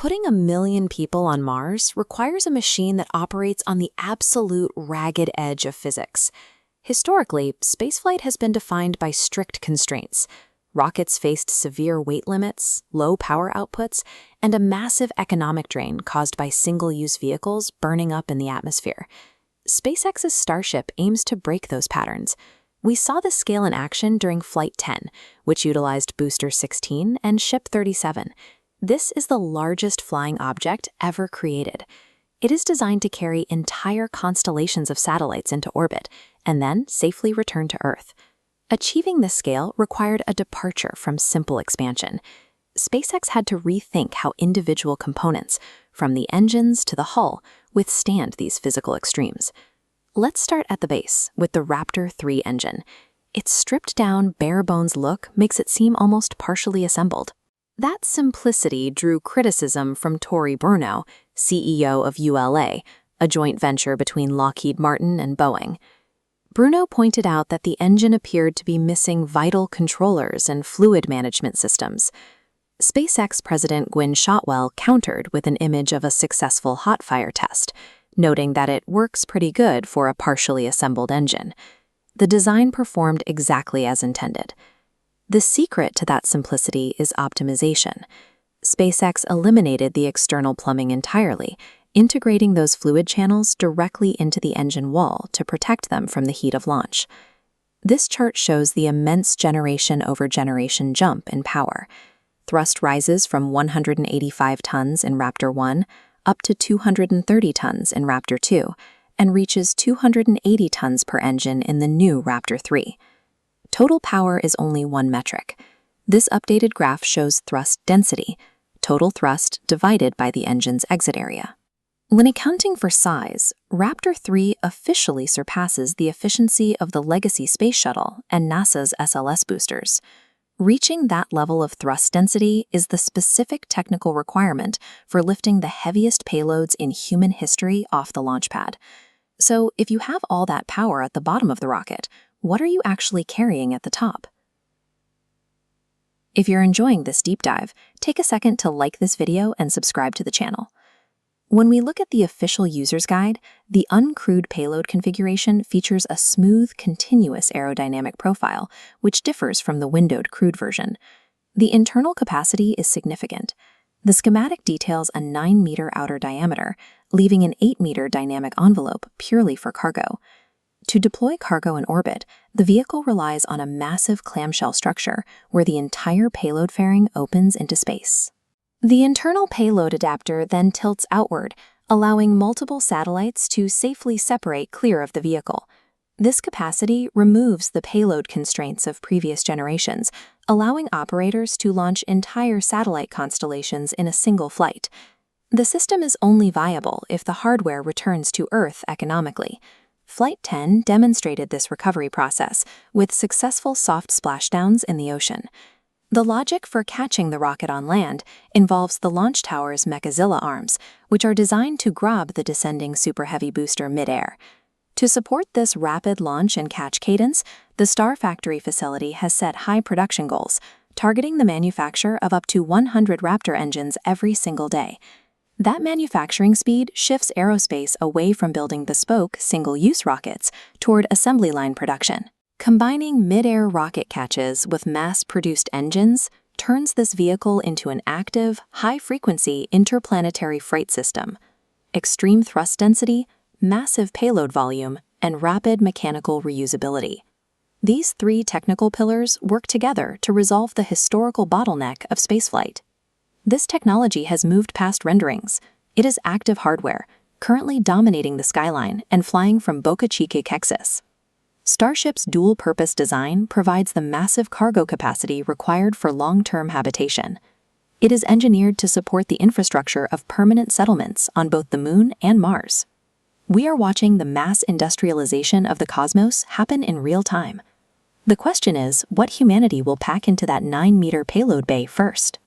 Putting 1 million people on Mars requires a machine that operates on the absolute ragged edge of physics. Historically, spaceflight has been defined by strict constraints. Rockets faced severe weight limits, low power outputs, and a massive economic drain caused by single-use vehicles burning up in the atmosphere. SpaceX's Starship aims to break those patterns. We saw this scale in action during Flight 10, which utilized Booster 16 and Ship 37. This is the largest flying object ever created. It is designed to carry entire constellations of satellites into orbit and then safely return to Earth. Achieving this scale required a departure from simple expansion. SpaceX had to rethink how individual components, from the engines to the hull, withstand these physical extremes. Let's start at the base with the Raptor 3 engine. Its stripped-down, bare-bones look makes it seem almost partially assembled. That simplicity drew criticism from Tory Bruno, CEO of ULA, a joint venture between Lockheed Martin and Boeing. Bruno pointed out that the engine appeared to be missing vital controllers and fluid management systems. SpaceX President Gwynne Shotwell countered with an image of a successful hot fire test, noting that it works pretty good for a partially assembled engine. The design performed exactly as intended. The secret to that simplicity is optimization. SpaceX eliminated the external plumbing entirely, integrating those fluid channels directly into the engine wall to protect them from the heat of launch. This chart shows the immense generation-over-generation jump in power. Thrust rises from 185 tons in Raptor 1 up to 230 tons in Raptor 2 and reaches 280 tons per engine in the new Raptor 3. Total power is only one metric. This updated graph shows thrust density, total thrust divided by the engine's exit area. When accounting for size, Raptor 3 officially surpasses the efficiency of the legacy space shuttle and NASA's SLS boosters. Reaching that level of thrust density is the specific technical requirement for lifting the heaviest payloads in human history off the launch pad. So, if you have all that power at the bottom of the rocket, what are you actually carrying at the top? If you're enjoying this deep dive, take a second to like this video and subscribe to the channel. When we look at the official user's guide, the uncrewed payload configuration features a smooth, continuous aerodynamic profile, which differs from the windowed crewed version. The internal capacity is significant. The schematic details a 9-meter outer diameter, leaving an 8-meter dynamic envelope purely for cargo. To deploy cargo in orbit, the vehicle relies on a massive clamshell structure where the entire payload fairing opens into space. The internal payload adapter then tilts outward, allowing multiple satellites to safely separate clear of the vehicle. This capacity removes the payload constraints of previous generations, allowing operators to launch entire satellite constellations in a single flight. The system is only viable if the hardware returns to Earth economically. Flight 10 demonstrated this recovery process with successful soft splashdowns in the ocean. The logic for catching the rocket on land involves the launch tower's Mechazilla arms, which are designed to grab the descending Super Heavy booster mid-air. To support this rapid launch and catch cadence, the Starfactory facility has set high production goals, targeting the manufacture of up to 100 Raptor engines every single day. That manufacturing speed shifts aerospace away from building bespoke, single-use rockets toward assembly line production. Combining mid-air rocket catches with mass-produced engines turns this vehicle into an active, high-frequency interplanetary freight system. Extreme thrust density, massive payload volume, and rapid mechanical reusability. These three technical pillars work together to resolve the historical bottleneck of spaceflight. This technology has moved past renderings. It is active hardware, currently dominating the skyline and flying from Boca Chica, Texas. Starship's dual-purpose design provides the massive cargo capacity required for long-term habitation. It is engineered to support the infrastructure of permanent settlements on both the Moon and Mars. We are watching the mass industrialization of the cosmos happen in real time. The question is, what humanity will pack into that 9-meter payload bay first?